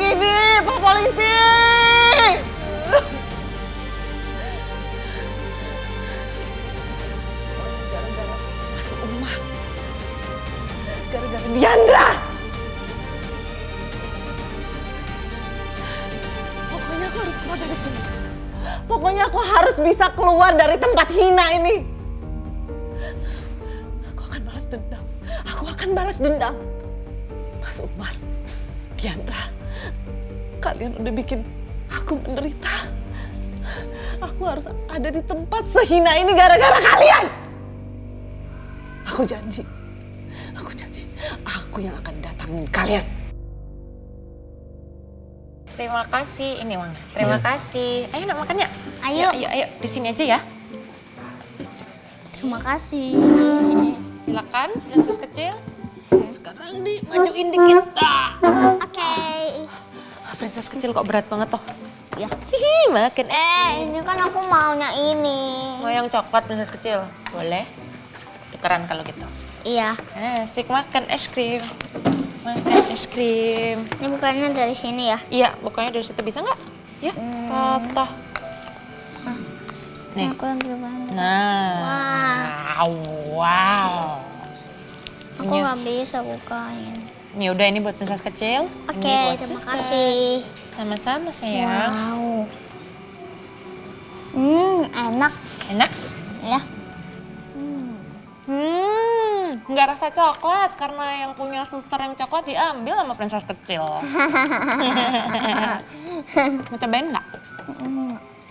begini, Pak Polisi? Semuanya gara-gara Mas Umar. Gara-gara Diandra. Pokoknya aku harus keluar dari sini. Pokoknya aku harus bisa keluar dari tempat hina ini. Aku akan balas dendam. Aku akan balas dendam. Mas Umar, Diandra, kalian udah bikin aku menderita. Aku harus ada di tempat sehina ini gara-gara kalian. Aku janji, aku yang akan datangin kalian. Terima kasih, ini uangnya. Terima kasih. Ayo nak makan ya? Ayo. Ayo, di sini aja ya. Terima kasih. Silakan, prinses kecil. Sekarang dimajuin dikit. Oke. Prinses kecil kok berat banget toh? Ya. Hihi, makan. Ini kan aku maunya ini. Mau yang coklat prinses kecil? Boleh. Tukeran kalau gitu. Iya. Asik makan es krim. Makan es krim. Ini bukannya dari sini ya? Iya, bukannya dari situ bisa nggak? Ya, patah. Nih. Aku yang gimana? Nah. Wow. Aku nggak bisa bukain. Ini udah, ini buat prinses kecil. Oke, Ini buat terima suster. kasih. Sama-sama sayang. Wow. Enak. Enak? Ya. Nggak rasa coklat karena yang punya suster yang coklat diambil sama prinses kecil. Mau cobain nggak?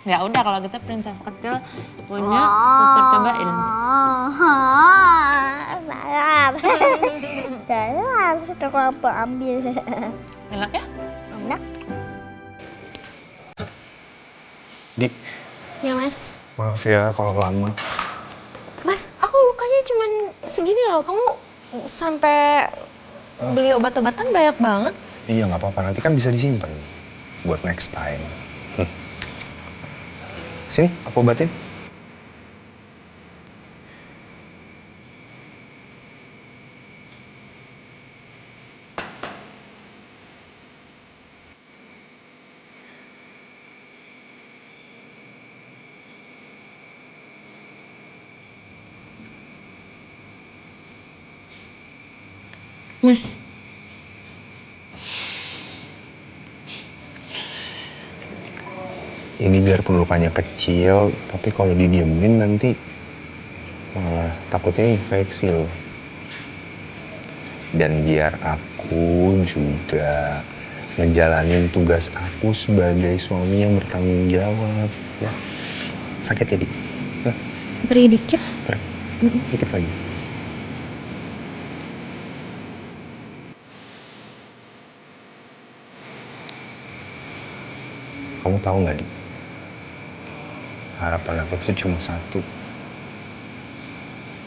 Ya udah kalau gitu prinses kecil punya suster cobain. Salam. Salam. Aku apa ambil? Enak ya? Enak. Di, Ya mas. maaf ya kalau lama. Mas, aku lukanya cuman segini loh. Kamu sampai beli obat-obatan banyak banget. Iya nggak apa-apa, nanti kan bisa disimpan buat next time. Sini, aku obatin. Mas, Ini biarpun lukanya kecil, tapi kalau didiemin nanti malah takutnya infeksi loh. Dan biar aku juga ngejalanin tugas aku sebagai suami yang bertanggung jawab. Ya. Sakit ya, Di? Hah? beri dikit. Dikit lagi. Kamu tahu nggak, Di? Harapan aku tuh cuma satu.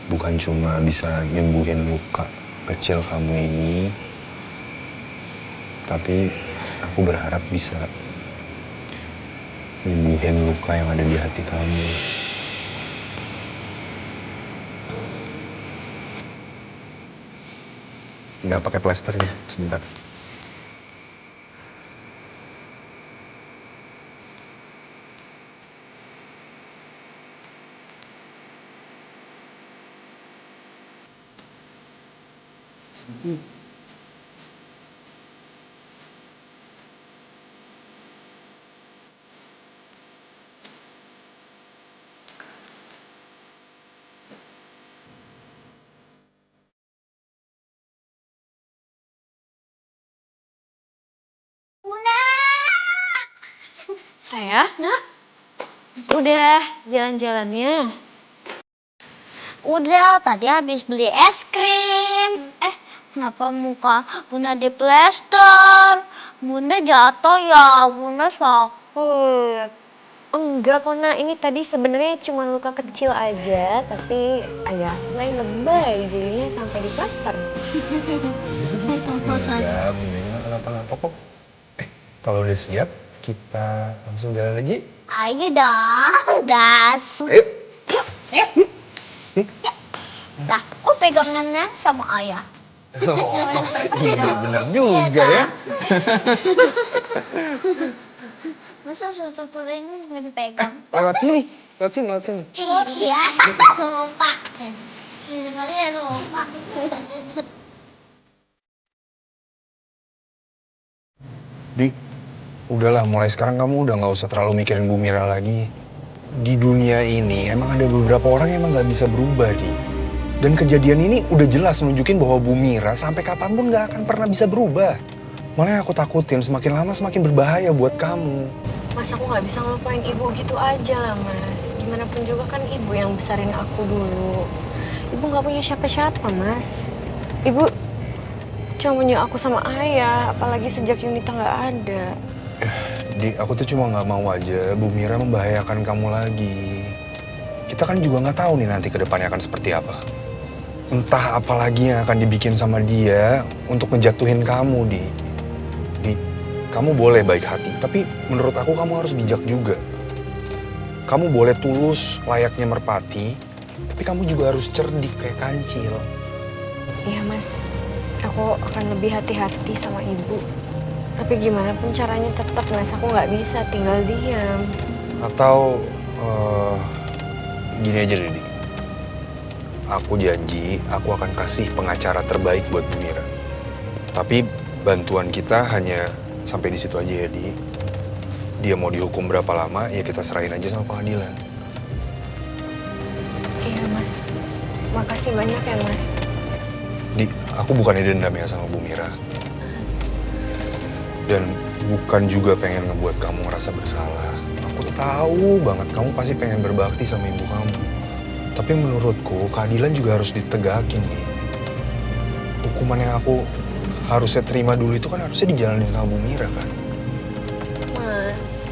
Bukan cuma bisa nyembuhin luka kecil kamu ini, tapi aku berharap bisa nyembuhin luka yang ada di hati kamu. Nggak pakai plasternya, sebentar. Ayah, nak. Udah jalan-jalannya. Udah, tadi habis beli es krim. Kenapa muka Bunda diplester? Bunda jatuh ya, Bunda sakit. Enggak kok nak, ini tadi sebenarnya cuma luka kecil aja, tapi ayah selain lebay jadinya sampai di plaster. Enggak, Bunda nggak kenapa-napa kok. Kalau udah siap, kita langsung jalan lagi. Ayo dong, gas. Ayo. Nah, kok pegangannya sama ayah? Oh, iya bener juga ya. Masa soto piring nggak dipegang? Lewat sini, lewat sini, lewat sini. Iya, lupa. Sebenarnya lupa. Dik, udahlah mulai sekarang kamu udah nggak usah terlalu mikirin Bu Mira lagi. Di dunia ini emang ada beberapa orang yang emang nggak bisa berubah, Dik. Dan kejadian ini udah jelas nunjukin bahwa Bu Mira sampai kapanpun nggak akan pernah bisa berubah. Malah yang aku takutin semakin lama semakin berbahaya buat kamu. Mas, aku nggak bisa ngelupain ibu gitu aja lah, Mas. Gimana pun juga kan ibu yang besarin aku dulu. Ibu nggak punya siapa-siapa, Mas. Ibu cuma punya aku sama ayah, apalagi sejak Yunita nggak ada. Dik, aku tuh cuma nggak mau aja Bu Mira membahayakan kamu lagi. Kita kan juga nggak tahu nih nanti ke depannya akan seperti apa. Entah apa lagi yang akan dibikin sama dia untuk ngejatuhin kamu, Dik. Dik, kamu boleh baik hati, tapi menurut aku kamu harus bijak juga. Kamu boleh tulus layaknya merpati, tapi kamu juga harus cerdik kayak kancil. Iya, Mas. Aku akan lebih hati-hati sama ibu. Tapi gimana pun caranya tetap, Mas, aku nggak bisa tinggal diam. Atau gini aja deh, Dik. Aku janji aku akan kasih pengacara terbaik buat Bu Mira. Tapi bantuan kita hanya sampai di situ aja ya, Dik. Dia mau dihukum berapa lama, ya kita serahin aja sama pengadilan. Iya, Mas. Makasih banyak ya, Mas. Dik, aku bukannya dendam ya sama Bu Mira. Mas. Dan bukan juga pengen ngebuat kamu ngerasa bersalah. Aku tahu banget kamu pasti pengen berbakti sama ibu kamu. Tapi menurutku keadilan juga harus ditegakin, Dik. Hukuman yang aku harusnya terima dulu itu kan harusnya dijalanin sama Bu Mira kan. Mas.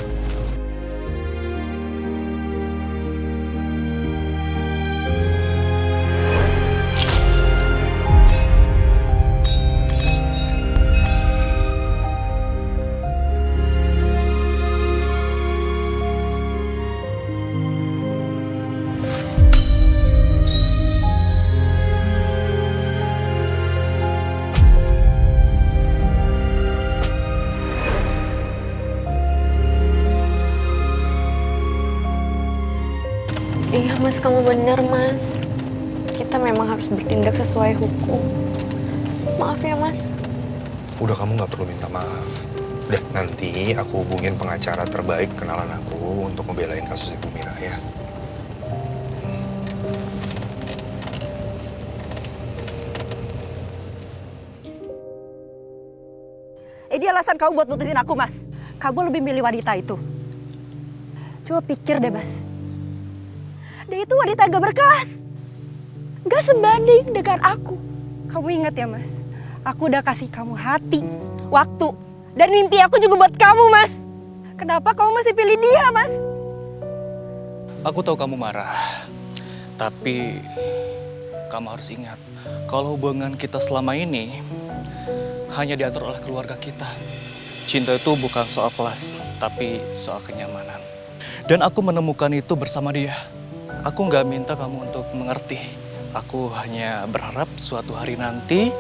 Iya, Mas, kamu benar, Mas. Kita memang harus bertindak sesuai hukum. Maaf ya, Mas. Udah, kamu nggak perlu minta maaf. Udah, nanti aku hubungin pengacara terbaik kenalan aku untuk ngebelain kasus Ibu Mira ya. Dia alasan kamu buat mutusin aku, Mas. Kamu lebih milih wanita itu. Coba pikir deh, Mas. Dia itu wanita yang gak berkelas. Gak sebanding dengan aku. Kamu ingat ya, Mas? Aku udah kasih kamu hati, waktu, dan mimpi aku juga buat kamu, Mas. Kenapa kamu masih pilih dia, Mas? Aku tahu kamu marah. Tapi kamu harus ingat, kalau hubungan kita selama ini hanya diatur oleh keluarga kita. Cinta itu bukan soal kelas, tapi soal kenyamanan. Dan aku menemukan itu bersama dia. Aku nggak minta kamu untuk mengerti. Aku hanya berharap suatu hari nanti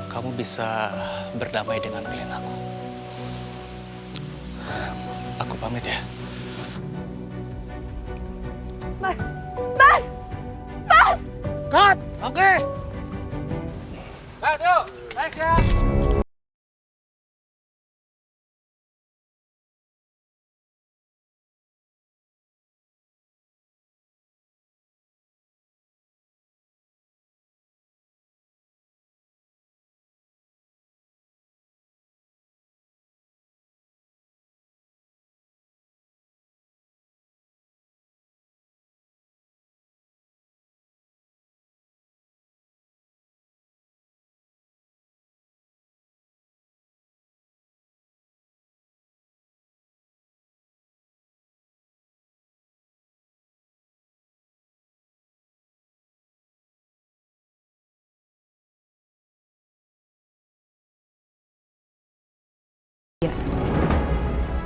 kamu bisa berdamai dengan pilihan aku. Aku pamit ya. Mas! Mas! Mas! Cut! Oke. Aduh, next ya.